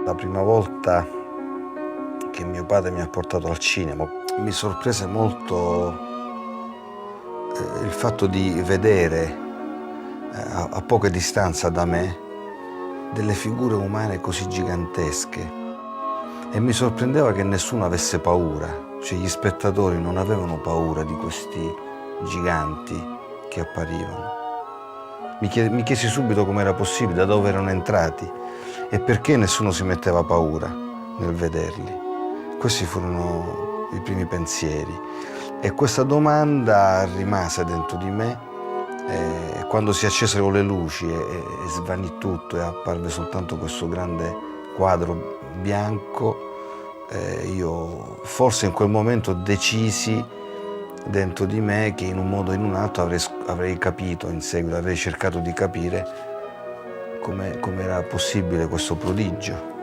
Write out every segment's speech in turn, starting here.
La prima volta che mio padre mi ha portato al cinema mi sorprese molto il fatto di vedere a poca distanza da me delle figure umane così gigantesche e mi sorprendeva che nessuno avesse paura, cioè gli spettatori non avevano paura di questi giganti che apparivano. Mi chiesi subito com'era possibile, da dove erano entrati e perché nessuno si metteva paura nel vederli. Questi furono i primi pensieri e questa domanda rimase dentro di me e quando si accesero le luci e svanì tutto e apparve soltanto questo grande quadro bianco, io forse in quel momento decisi dentro di me che in un modo o in un altro avrei capito in seguito, avrei cercato di capire come era possibile questo prodigio.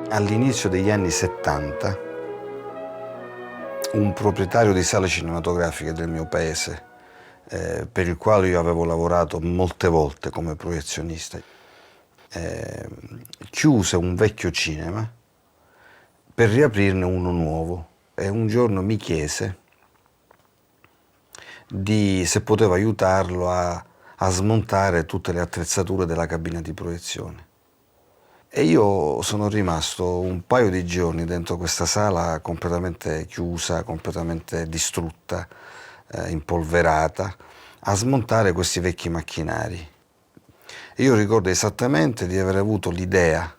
All'inizio degli anni 70, un proprietario di sale cinematografiche del mio paese, per il quale io avevo lavorato molte volte come proiezionista, chiuse un vecchio cinema per riaprirne uno nuovo e un giorno mi chiese se potevo aiutarlo a smontare tutte le attrezzature della cabina di proiezione. E io sono rimasto un paio di giorni dentro questa sala completamente chiusa, completamente distrutta, impolverata, a smontare questi vecchi macchinari. E io ricordo esattamente di aver avuto l'idea,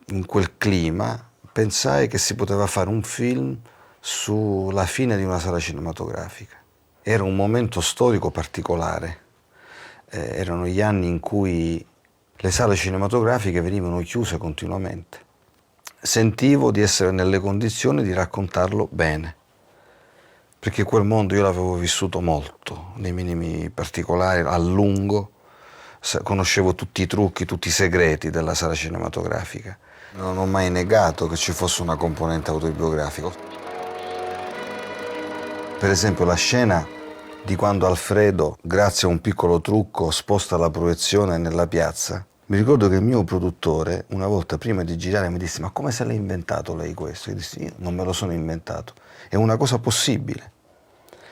in quel clima, pensai che si poteva fare un film sulla fine di una sala cinematografica. Era un momento storico particolare, erano gli anni in cui le sale cinematografiche venivano chiuse continuamente. Sentivo di essere nelle condizioni di raccontarlo bene, perché quel mondo io l'avevo vissuto molto, nei minimi particolari, a lungo, conoscevo tutti i trucchi, tutti i segreti della sala cinematografica. Non ho mai negato che ci fosse una componente autobiografica. Per esempio la scena di quando Alfredo, grazie a un piccolo trucco, sposta la proiezione nella piazza. Mi ricordo che il mio produttore, una volta prima di girare, mi disse: ma come se l'ha inventato lei questo? Io dissi: io non me lo sono inventato, è una cosa possibile.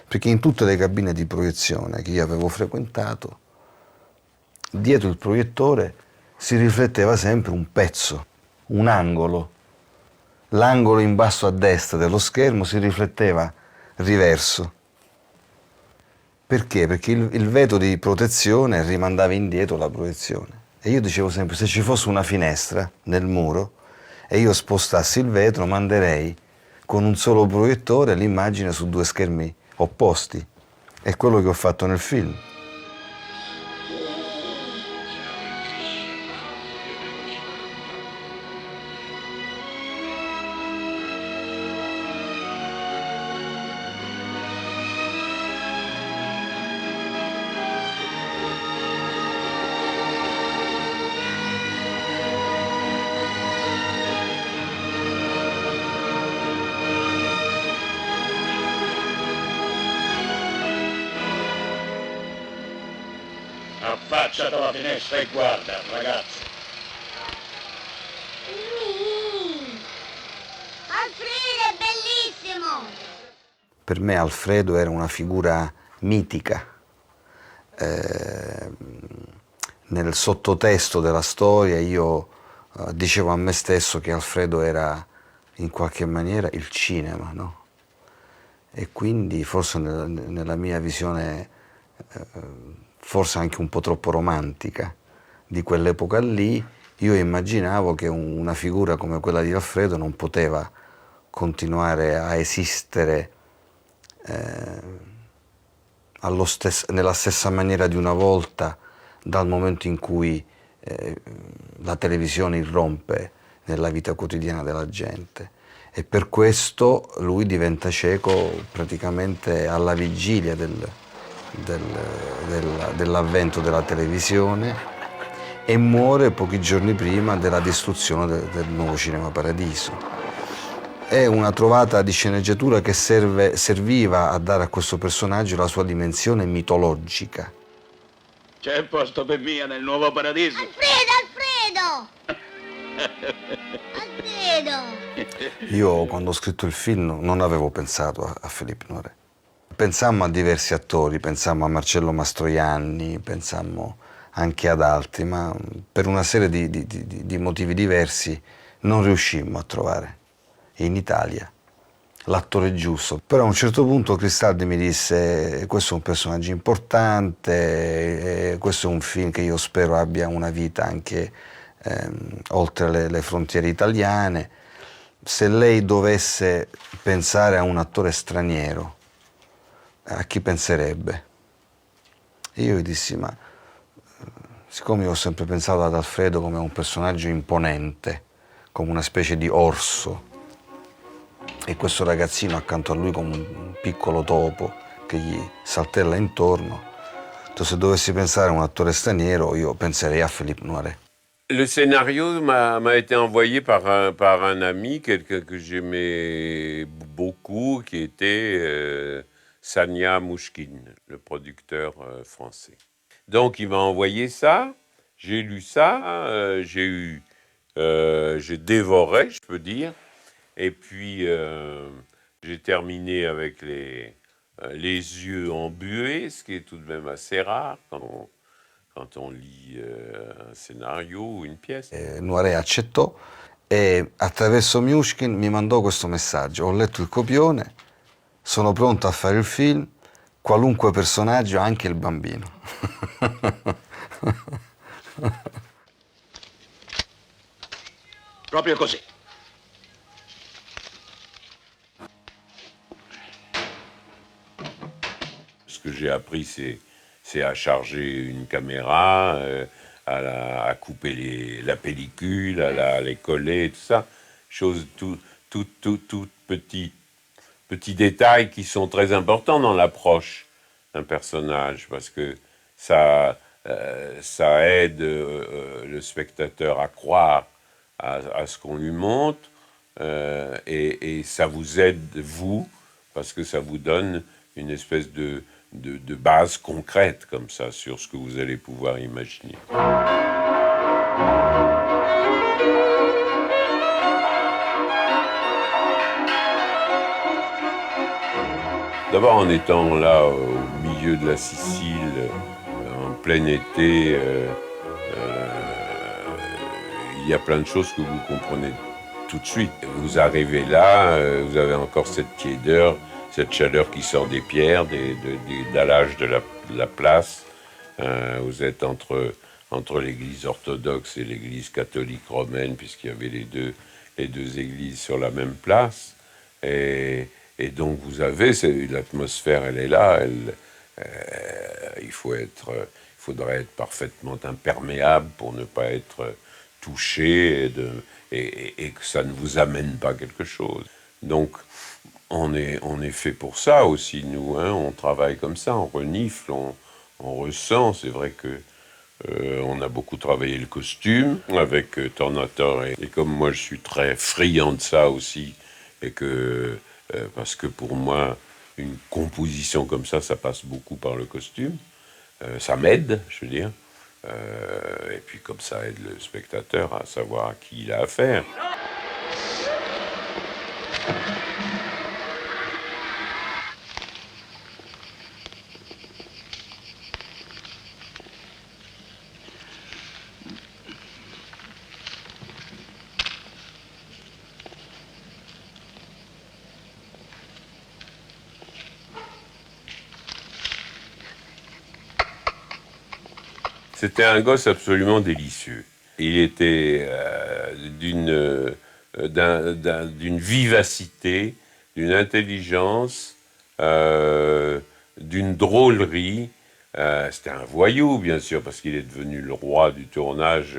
Perché in tutte le cabine di proiezione che io avevo frequentato, dietro il proiettore si rifletteva sempre un pezzo, un angolo. L'angolo in basso a destra dello schermo si rifletteva riverso. Perché? Perché il vetro di protezione rimandava indietro la proiezione. E io dicevo sempre, se ci fosse una finestra nel muro e io spostassi il vetro, manderei con un solo proiettore l'immagine su due schermi opposti. È quello che ho fatto nel film. Affacciati alla finestra e guarda, ragazzo. Alfredo è bellissimo! Per me Alfredo era una figura mitica. Nel sottotesto della storia io dicevo a me stesso che Alfredo era in qualche maniera il cinema, no? E quindi forse nella mia visione forse anche un po' troppo romantica di quell'epoca lì, io immaginavo che una figura come quella di Alfredo non poteva continuare a esistere nella stessa maniera di una volta, dal momento in cui la televisione irrompe nella vita quotidiana della gente. E per questo lui diventa cieco praticamente alla vigilia dell'avvento della televisione e muore pochi giorni prima della distruzione del nuovo Cinema Paradiso. È una trovata di sceneggiatura che serviva a dare a questo personaggio la sua dimensione mitologica. C'è posto per mia nel nuovo paradiso. Alfredo, Alfredo! Alfredo! Io quando ho scritto il film non avevo pensato a Philippe Noiret. Pensammo a diversi attori, pensammo a Marcello Mastroianni, pensammo anche ad altri, ma per una serie di motivi diversi non riuscimmo a trovare in Italia l'attore giusto. Però a un certo punto Cristaldi mi disse: questo è un personaggio importante, questo è un film che io spero abbia una vita anche oltre le frontiere italiane. Se lei dovesse pensare a un attore straniero, a chi penserebbe? E io gli dissi: ma siccome io ho sempre pensato ad Alfredo come un personaggio imponente, come una specie di orso, e questo ragazzino accanto a lui come un piccolo topo che gli saltella intorno, se dovessi pensare a un attore straniero, io penserei a Philippe Noiret. Le scénario m'a été envoyé par un ami, quelqu'un que j'aimais beaucoup, qui était Sania Mouchkine, le producteur français. Donc il m'a envoyé ça, j'ai lu ça, j'ai dévoré, je peux dire, et puis j'ai terminé avec les yeux embués, ce qui est tout de même assez rare quand on lit un scénario ou une pièce. Noiret accettò e attraverso Mouchkine mi mandò questo messaggio: ho letto il copione, sono pronto a fare il film, qualunque personaggio, anche il bambino. Proprio così. Ce que j'ai appris, c'est à charger une caméra, à couper la pellicule, à les coller, tout ça. Choses tout petits détails qui sont très importants dans l'approche d'un personnage, parce que ça aide le spectateur à croire à ce qu'on lui montre, et ça vous aide, vous, parce que ça vous donne une espèce de base concrète comme ça sur ce que vous allez pouvoir imaginer. D'abord, en étant là au milieu de la Sicile, en plein été, il y a plein de choses que vous comprenez tout de suite. Vous arrivez là, vous avez encore cette tiédeur, cette chaleur qui sort des pierres, des dallages de la place. Vous êtes entre l'église orthodoxe et l'église catholique romaine, puisqu'il y avait les deux églises sur la même place. Et donc vous avez, l'atmosphère, elle est là. Il faudrait être parfaitement imperméable pour ne pas être touché et que ça ne vous amène pas quelque chose. Donc on est fait pour ça aussi, nous, hein. On travaille comme ça, on renifle, on ressent. C'est vrai que on a beaucoup travaillé le costume avec Tornator, et comme moi je suis très friand de ça aussi, et que parce que pour moi une composition comme ça passe beaucoup par le costume, ça m'aide, je veux dire, et puis comme ça aide le spectateur à savoir à qui il a affaire. C'était un gosse absolument délicieux. Il était d'une vivacité, d'une intelligence, d'une drôlerie. C'était un voyou, bien sûr, parce qu'il est devenu le roi du tournage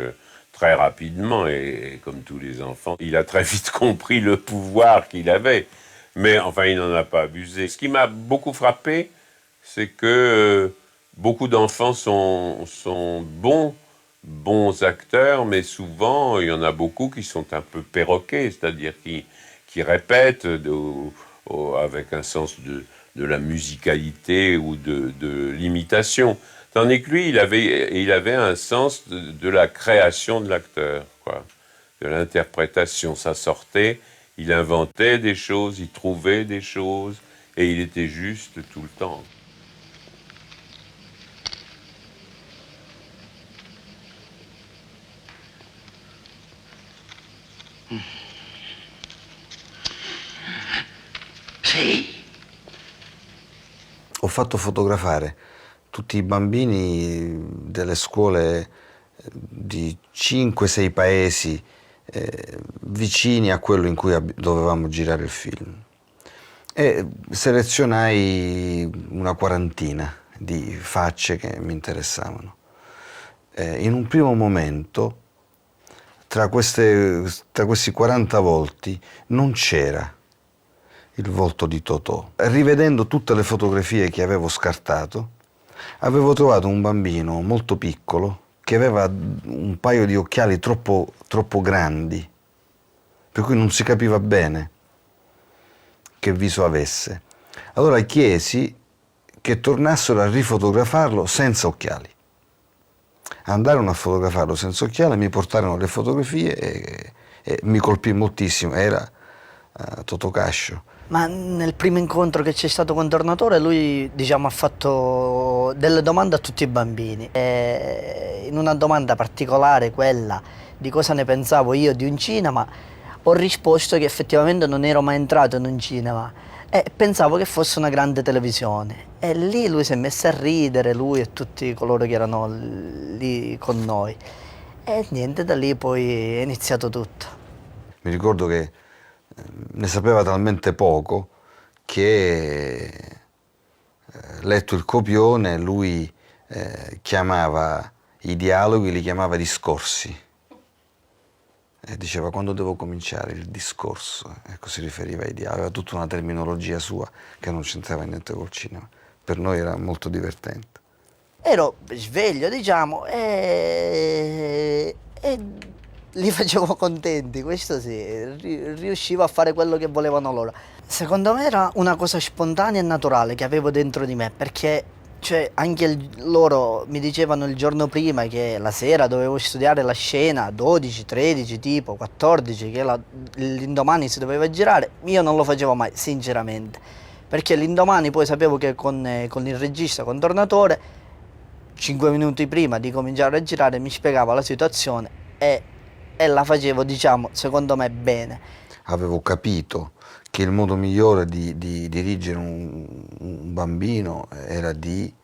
très rapidement, et comme tous les enfants, il a très vite compris le pouvoir qu'il avait. Mais enfin, il n'en a pas abusé. Ce qui m'a beaucoup frappé, c'est que beaucoup d'enfants sont bons acteurs, mais souvent, il y en a beaucoup qui sont un peu perroquets, c'est-à-dire qui qui répète avec un sens de la musicalité ou de l'imitation. Tandis que lui, il avait un sens de la création de l'acteur, quoi, de l'interprétation. Ça sortait, il inventait des choses, il trouvait des choses, et il était juste tout le temps. Sì. Ho fatto fotografare tutti i bambini delle scuole di 5-6 paesi vicini a quello in cui dovevamo girare il film. E selezionai una quarantina di facce che mi interessavano. In un primo momento, tra questi 40 volti, non c'era il volto di Totò. Rivedendo tutte le fotografie che avevo scartato, avevo trovato un bambino molto piccolo che aveva un paio di occhiali troppo grandi, per cui non si capiva bene che viso avesse. Allora chiesi che tornassero a rifotografarlo senza occhiali. Andarono a fotografarlo senza occhiali, mi portarono le fotografie e mi colpì moltissimo, era Totò Cascio. Ma nel primo incontro che c'è stato con Tornatore lui, diciamo, ha fatto delle domande a tutti i bambini. E in una domanda particolare, quella di cosa ne pensavo io di un cinema, ho risposto che effettivamente non ero mai entrato in un cinema e pensavo che fosse una grande televisione. E lì lui si è messo a ridere, lui e tutti coloro che erano lì con noi. E niente, da lì poi è iniziato tutto. Mi ricordo che ne sapeva talmente poco che, letto il copione, lui chiamava i dialoghi, li chiamava discorsi. E diceva: quando devo cominciare il discorso? Ecco, si riferiva ai dialoghi, aveva tutta una terminologia sua che non c'entrava niente col cinema. Per noi era molto divertente. Ero sveglio, diciamo, e li facevo contenti, questo sì, riuscivo a fare quello che volevano loro. Secondo me era una cosa spontanea e naturale che avevo dentro di me, perché cioè, anche loro mi dicevano il giorno prima che la sera dovevo studiare la scena 12, 13, tipo 14, che l'indomani si doveva girare. Io non lo facevo mai, sinceramente, perché l'indomani poi sapevo che con il regista, con Tornatore, 5 minuti prima di cominciare a girare mi spiegava la situazione e la facevo, diciamo, secondo me bene. Avevo capito che il modo migliore di dirigere un bambino era di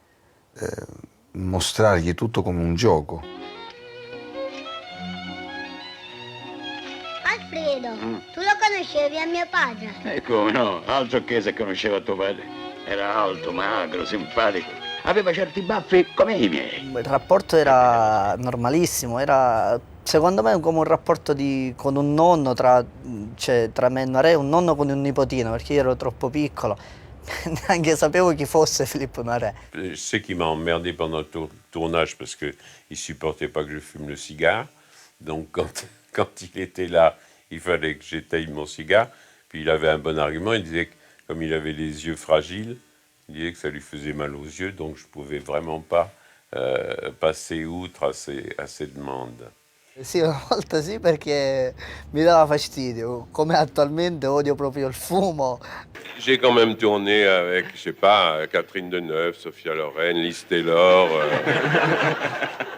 mostrargli tutto come un gioco. Alfredo, tu lo conoscevi a mio padre? E come no, altro che se conosceva tuo padre. Era alto, magro, simpatico. Aveva certi baffi come i miei. Il rapporto era normalissimo, era secondo me come un rapporto con un nonno tra me e Noiré, un nonno con un nipotino, perché io ero troppo piccolo, neanche sapevo chi fosse Philippe Noiret. Je sais qu'il m'a emmerdé pendant le tournage parce qu'il ne supportait pas que je fume le cigare. Donc quand il était là, il fallait que j'éteigne mon cigare. Puis il avait un bon argument, il disait que comme il avait les yeux fragiles, il disait que ça lui faisait mal aux yeux, donc je ne pouvais vraiment pas passer outre à ces demandes. Sì, una volta sì, perché mi dava fastidio, come attualmente odio proprio il fumo. J'ai quand même tourné avec, je sais pas, Catherine Deneuve, Sophia Loren, Lys Taylor.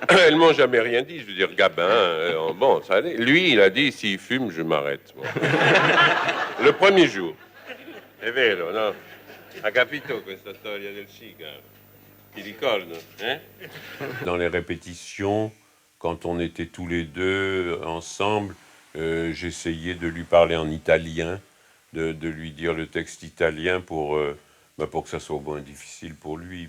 Elles m'ont jamais rien dit, je veux dire, Gabin, bon, ça allait. Lui, il a dit, s'il fume, je m'arrête. Bon. Le premier jour. È vero, no? Ha capito questa storia del sigaro? Ti ricordo, hein? Dans les répétitions, quand on était tous les deux ensemble, j'essayais de lui parler en italien, de lui dire le texte italien pour que ça soit moins difficile pour lui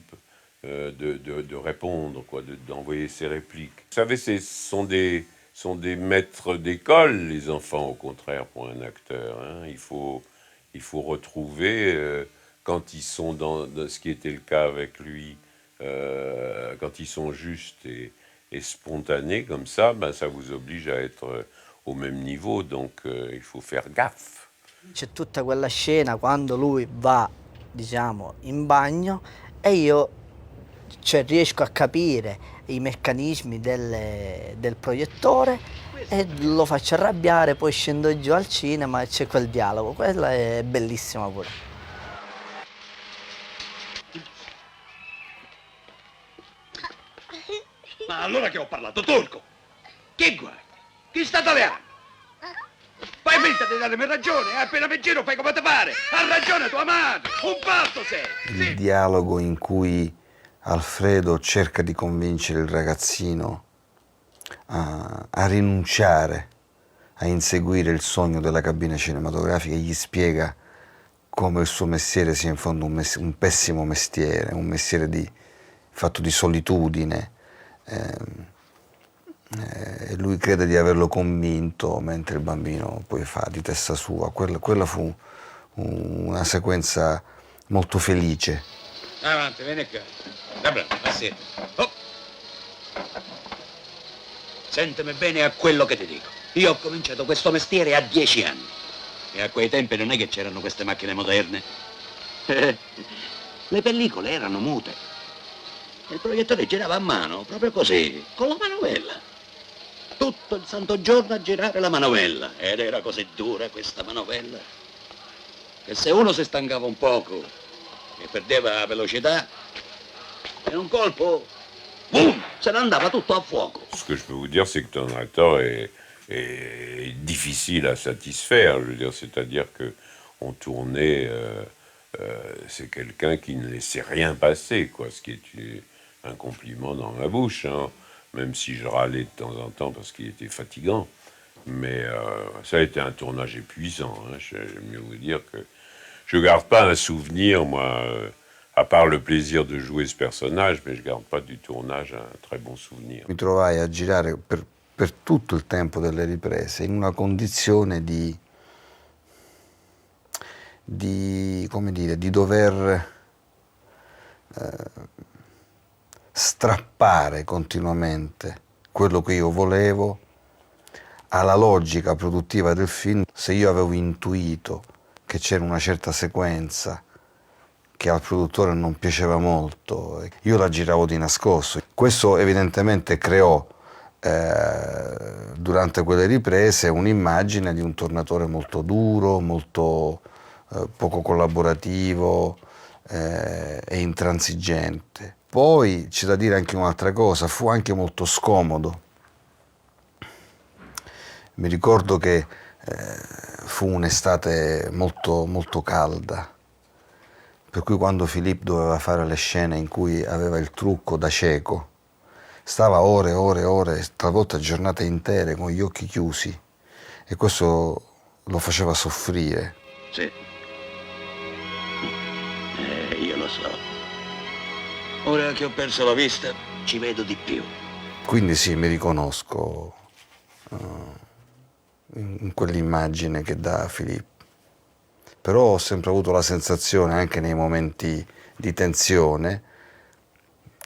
de répondre, quoi, d'envoyer ses répliques. Vous savez, sont des maîtres d'école, les enfants, au contraire, pour un acteur. Hein. Il faut retrouver, quand ils sont dans ce qui était le cas avec lui, quand ils sont justes et spontanés comme ça, ben, ça vous oblige à être au même niveau, donc il faut faire gaffe. C'è tutta quella scena quando lui va, diciamo, in bagno e io, cioè, riesco a capire i meccanismi del proiettore e lo faccio arrabbiare, poi scendo giù al cinema e c'è quel dialogo. Quella è bellissima pure. Ma allora che ho parlato turco? Che guai? Chi sta italiano? Fai finta di darmi ragione, appena mi giro fai come ti pare. Ha ragione tua madre, un pazzo sei. Il dialogo in cui Alfredo cerca di convincere il ragazzino a rinunciare a inseguire il sogno della cabina cinematografica e gli spiega come il suo mestiere sia in fondo un pessimo mestiere, un mestiere fatto di solitudine. E lui crede di averlo convinto, mentre il bambino poi fa di testa sua. Quella fu una sequenza molto felice. Avanti, vieni qua. Da bravo, assieme. Oh. Sentimi bene a quello che ti dico. Io ho cominciato questo mestiere a 10 anni. E a quei tempi non è che c'erano queste macchine moderne. Le pellicole erano mute. Il proiettore girava a mano, proprio così, con la manovella. Tutto il santo giorno a girare la manovella. Ed era così dura questa manovella che se uno si stancava un poco e perdeva la velocità, in un colpo, boum, se ne andava tutto a fuoco. Ce que je peux vous dire, c'est que ton acteur est difficile à satisfaire. Je veux dire, c'est-à-dire que on tournait, c'est quelqu'un qui ne laissait rien passer, quoi, ce qui est un compliment dans ma bouche, hein, même si je râlais de temps en temps parce qu'il était fatigant. Mais ça a été un tournage épuisant, hein, j'aime mieux vous dire que je garde pas un souvenir, moi, à part le plaisir de jouer ce personnage, mais je garde pas du tournage un très bon souvenir. Mi trovai a girare per tutto il tempo delle riprese in una condizione come dire, di dover strappare continuamente quello che io volevo alla logica produttiva del film. Se io avevo intuito che c'era una certa sequenza che al produttore non piaceva molto, io la giravo di nascosto. Questo evidentemente creò durante quelle riprese un'immagine di un tornatore molto duro, molto poco collaborativo e intransigente. Poi c'è da dire anche un'altra cosa, fu anche molto scomodo. Mi ricordo che fu un'estate molto, molto calda, per cui quando Philippe doveva fare le scene in cui aveva il trucco da cieco, stava ore e ore e ore, talvolta giornate intere con gli occhi chiusi, e questo lo faceva soffrire. Sì. Io lo so. Ora che ho perso la vista, ci vedo di più. Quindi sì, mi riconosco in quell'immagine che dà Philippe. Però ho sempre avuto la sensazione, anche nei momenti di tensione,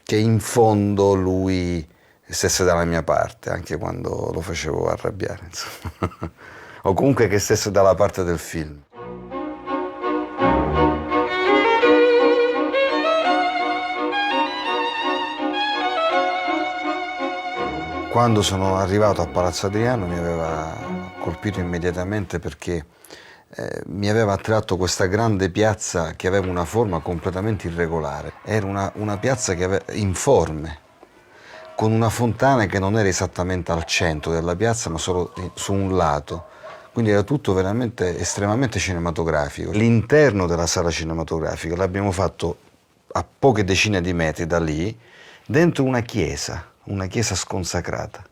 che in fondo lui stesse dalla mia parte, anche quando lo facevo arrabbiare, insomma. O comunque che stesse dalla parte del film. Quando sono arrivato a Palazzo Adriano mi aveva colpito immediatamente perché mi aveva attratto questa grande piazza che aveva una forma completamente irregolare. Era una piazza che aveva informe, con una fontana che non era esattamente al centro della piazza, ma solo su un lato. Quindi era tutto veramente estremamente cinematografico. L'interno della sala cinematografica l'abbiamo fatto a poche decine di metri da lì, dentro una chiesa sconsacrata,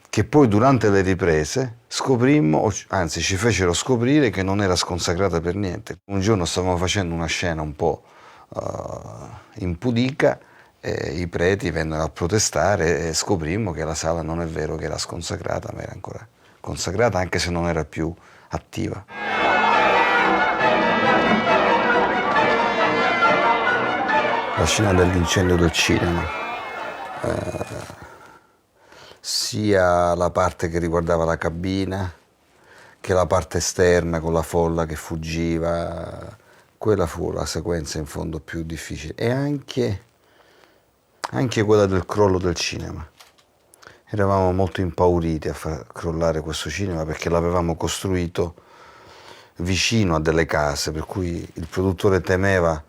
che poi durante le riprese scoprimmo, anzi ci fecero scoprire che non era sconsacrata per niente. Un giorno stavamo facendo una scena un po' impudica e i preti vennero a protestare e scoprimmo che la sala non è vero che era sconsacrata, ma era ancora consacrata, anche se non era più attiva. La scena dell'incendio del cinema, sia la parte che riguardava la cabina che la parte esterna con la folla che fuggiva, quella fu la sequenza in fondo più difficile, e anche quella del crollo del cinema. Eravamo molto impauriti a far crollare questo cinema perché l'avevamo costruito vicino a delle case, per cui il produttore temeva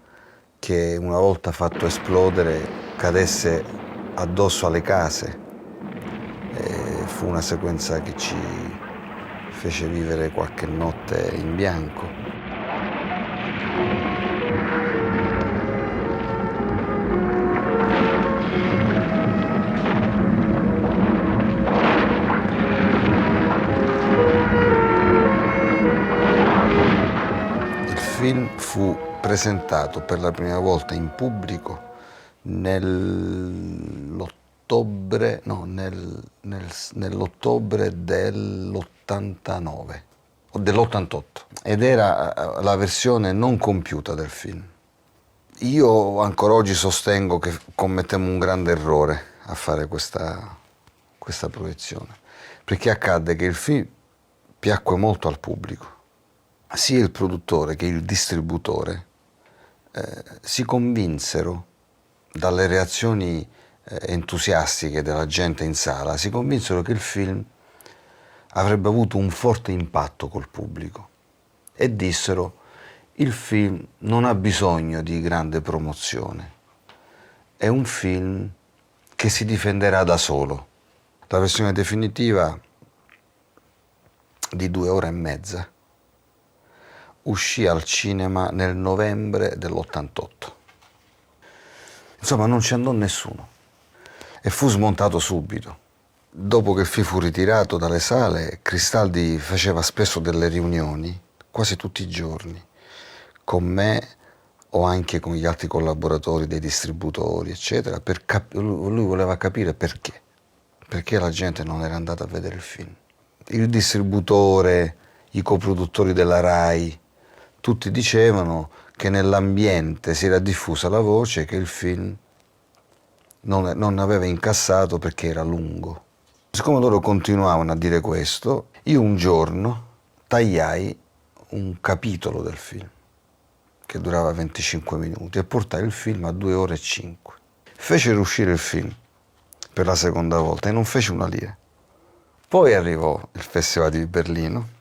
che una volta fatto esplodere cadesse addosso alle case. E fu una sequenza che ci fece vivere qualche notte in bianco. Il film fu presentato per la prima volta in pubblico nell'ottobre dell'89 o dell'88, ed era la versione non compiuta del film. Io ancora oggi sostengo che commettemmo un grande errore a fare questa proiezione, perché accadde che il film piacque molto al pubblico. Sia il produttore che il distributore si convinsero dalle reazioni entusiastiche della gente in sala, si convinsero che il film avrebbe avuto un forte impatto col pubblico e dissero: il film non ha bisogno di grande promozione, è un film che si difenderà da solo. La versione definitiva di 2 ore e mezza uscì al cinema nel novembre dell'88. Insomma, non ci andò nessuno e fu smontato subito. Dopo che il film fu ritirato dalle sale, Cristaldi faceva spesso delle riunioni, quasi tutti i giorni, con me o anche con gli altri collaboratori dei distributori, eccetera, lui voleva capire perché la gente non era andata a vedere il film. Il distributore, i coproduttori della Rai, tutti dicevano che nell'ambiente si era diffusa la voce che il film non aveva incassato perché era lungo. Siccome loro continuavano a dire questo, io un giorno tagliai un capitolo del film, che durava 25 minuti, e portai il film a 2 ore e 5. Fecero uscire il film per la seconda volta e non fece una lira. Poi arrivò il Festival di Berlino,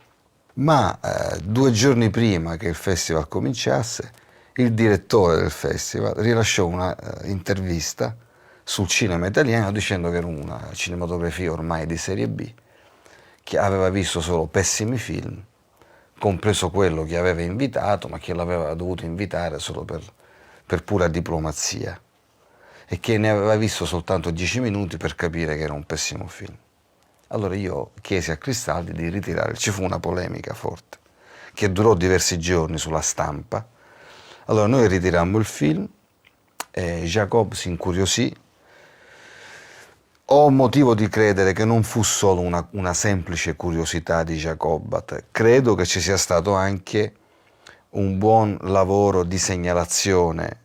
ma 2 giorni prima che il festival cominciasse, il direttore del festival rilasciò una intervista sul cinema italiano dicendo che era una cinematografia ormai di serie B, che aveva visto solo pessimi film, compreso quello che aveva invitato, ma che l'aveva dovuto invitare solo per pura diplomazia, e che ne aveva visto soltanto 10 minuti per capire che era un pessimo film. Allora io chiesi a Cristaldi di ritirare, ci fu una polemica forte, che durò diversi giorni sulla stampa. Allora noi ritirammo il film, e Jacob si incuriosì. Ho motivo di credere che non fu solo una semplice curiosità di Jacob, credo che ci sia stato anche un buon lavoro di segnalazione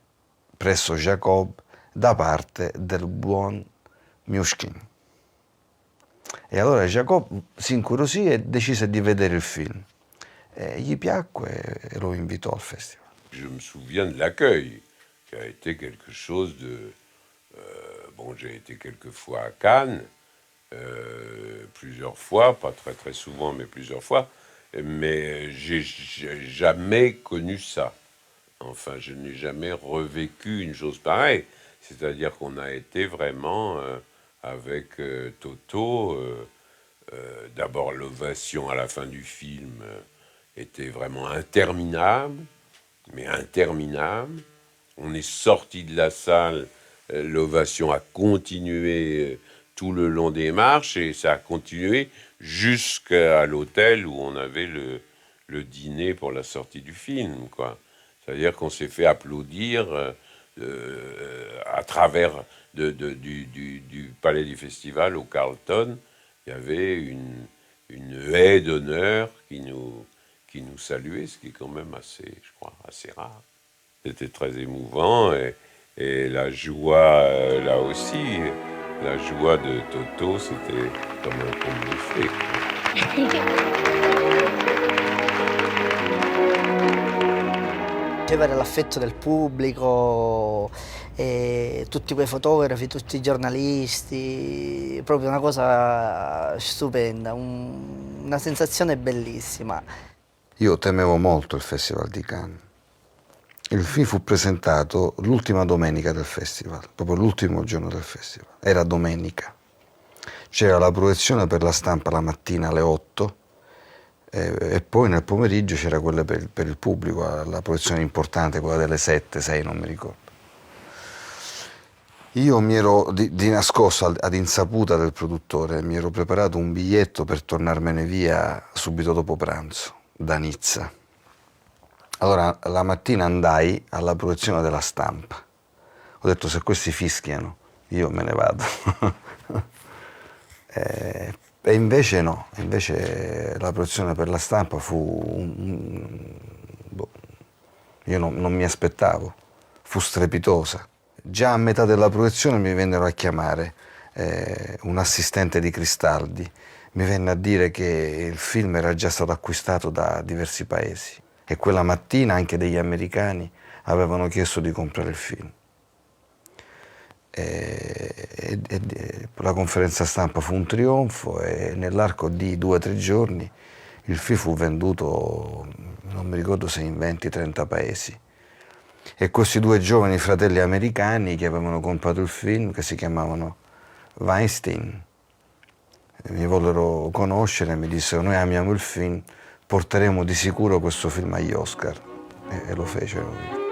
presso Jacob da parte del buon Myushkin. E allora Jacob si incuriosì e decise di vedere il film. E gli piacque e lo invitò al festival. Je me souviens de l'accueil, qui a été quelque chose de... bon, j'ai été quelques fois à Cannes, plusieurs fois, pas très très souvent, mais plusieurs fois, mais j'ai jamais connu ça. Enfin, je n'ai jamais revécu une chose pareille. C'est-à-dire qu'on a été vraiment avec Toto. D'abord, l'ovation à la fin du film était vraiment interminable, mais interminable. On est sorti de la salle, l'ovation a continué tout le long des marches et ça a continué jusqu'à l'hôtel où on avait le dîner pour la sortie du film, quoi. C'est-à-dire qu'on s'est fait applaudir à travers du Palais du Festival au Carlton. Il y avait une haie d'honneur qui nous saluait, ce qui est quand même assez, je crois, assez rare. C'était très émouvant et la joie, là aussi, la joie de Toto, c'était comme un conte de fées. Ricevere l'affetto del pubblico, tutti quei fotografi, tutti i giornalisti, proprio una cosa stupenda, una sensazione bellissima. Io temevo molto il Festival di Cannes. Il film fu presentato l'ultima domenica del festival, proprio l'ultimo giorno del festival. Era domenica. C'era la proiezione per la stampa la mattina alle 8 e poi nel pomeriggio c'era quella per il pubblico, la proiezione importante, quella delle 7, 6, non mi ricordo. Io mi ero di nascosto, ad insaputa del produttore, mi ero preparato un biglietto per tornarmene via subito dopo pranzo, da Nizza. Allora la mattina andai alla proiezione della stampa. Ho detto, se questi fischiano, io me ne vado. E invece no, invece la proiezione per la stampa fu, io non mi aspettavo, fu strepitosa. Già a metà della proiezione mi vennero a chiamare un assistente di Cristaldi, mi venne a dire che il film era già stato acquistato da diversi paesi e quella mattina anche degli americani avevano chiesto di comprare il film. La conferenza stampa fu un trionfo e nell'arco di 2 o 3 giorni il film fu venduto, non mi ricordo se in 20-30 paesi. E questi 2 giovani fratelli americani che avevano comprato il film, che si chiamavano Weinstein, mi vollero conoscere e mi dissero: noi amiamo il film, porteremo di sicuro questo film agli Oscar. E lo fecero.